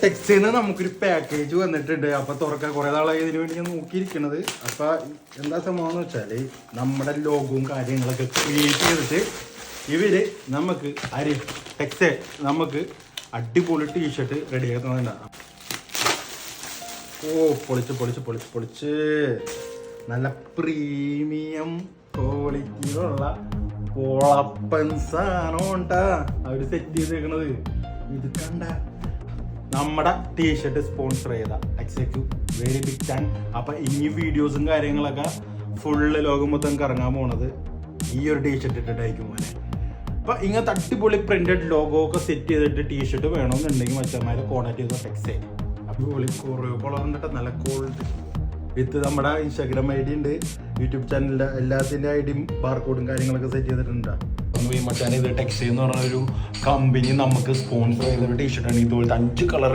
ടെക്സിന്ന് നമുക്കൊരു പാക്കേജ് വന്നിട്ടുണ്ട്. അപ്പൊ തുറക്കാൻ കുറെ നാളായി ഇതിനു വേണ്ടി ഞാൻ നോക്കിയിരിക്കണത്. അപ്പൊ എന്താ സംഭവം എന്ന് വെച്ചാല് നമ്മുടെ ലോഗവും കാര്യങ്ങളൊക്കെ ക്രിയേറ്റ് ചെയ്തിട്ട് ഇവര് നമുക്ക് ടെക്സ് നമുക്ക് അടിപൊളി ടീഷർട്ട് റെഡി ആക്കുന്നുണ്ടാകും. ഓ പൊളിച്ച് പൊളിച്ച് പൊളിച്ച് പൊളിച്ച് നല്ല പ്രീമിയം ക്വാളിറ്റിയിലുള്ള പൊളപ്പൻ സാധനം ഉണ്ടാ അവര് സെറ്റ് ചെയ്തേക്കണത്. ഇത് കണ്ട നമ്മുടെ ടീഷർട്ട് സ്പോൺസർ ചെയ്ത എക്സെക്യൂ വെരി ബിഗ് താങ്ക്. അപ്പൊ ഇനി വീഡിയോസും കാര്യങ്ങളൊക്കെ ഫുള്ള് ലോകം മൊത്തം കറങ്ങാൻ പോണത് ഈ ഒരു ടീഷർട്ട് ഇട്ടിട്ടായിരിക്കും പോലെ. അപ്പൊ ഇങ്ങനത്തെ അടിപൊളി പ്രിന്റഡ് ലോഗോ ഒക്കെ സെറ്റ് ചെയ്തിട്ട് ടീഷർട്ട് വേണമെന്നുണ്ടെങ്കിൽ മച്ചന്മാരെ കോൺടാക്ട് ചെയ്ത ടെക്സേ. അടിപൊളി കളറിൻ്റെ നല്ല ക്വാളിറ്റി വിത്ത് നമ്മുടെ ഇൻസ്റ്റാഗ്രാം ഐ ഡി ഉണ്ട്, യൂട്യൂബ് ചാനലിൻ്റെ എല്ലാത്തിൻ്റെ ഐ ഡിയും ബാർകോഡും കാര്യങ്ങളൊക്കെ സെറ്റ് ചെയ്തിട്ടുണ്ട്. ഈ മച്ചാൻ ഇത് ടെക്സ് എന്ന് പറഞ്ഞൊരു കമ്പനി നമുക്ക് സ്പോൺസർ ചെയ്തൊരു ടീഷർട്ടാണ്. ഇതുപോലത്തെ 5 കളർ